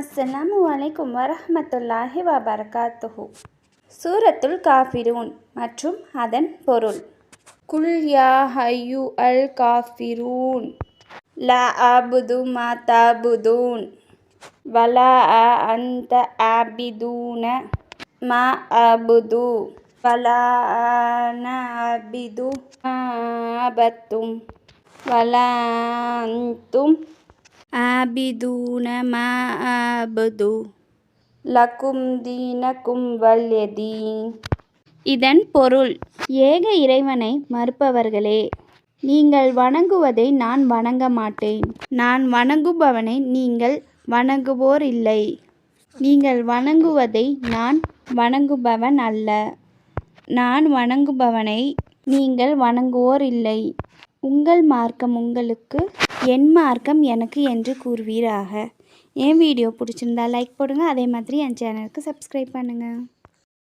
அஸ்ஸலாமு அலைக்கும் வரஹ்மத்துல்லாஹி வபரகாத்துஹு. சூரத்துல் காஃபிரூன் மற்றும் அதன் பொருள். குல் யா அய்யுல் காஃபிரூன் லா அபுது மா தஅபுதூன் வலா அன்த ஆபிதூன மா அபுது வலா அன ஆபிது மா அபத்தும் வலா அன்தும் ஆபிதூன மா அபுது லக்கும் தீனக்கும் வல்யதீன். இதன் பொருள்: ஏக இறைவனை மறுப்பவர்களே, நீங்கள் வணங்குவதை நான் வணங்க மாட்டேன். நான் வணங்குபவனை நீங்கள் வணங்குவோர் இல்லை. நீங்கள் வணங்குவதை நான் வணங்குபவன் அல்ல. நான் வணங்குபவனை நீங்கள் வணங்குவோர் இல்லை. உங்கள் மார்க்கம் உங்களுக்கு, என் மார்க்கம் எனக்கு என்று கூறுவீராக. என் வீடியோ பிடிச்சிருந்தா லைக் போடுங்க. அதே மாதிரி என் சேனலுக்கு சப்ஸ்கிரைப் பண்ணுங்கள்.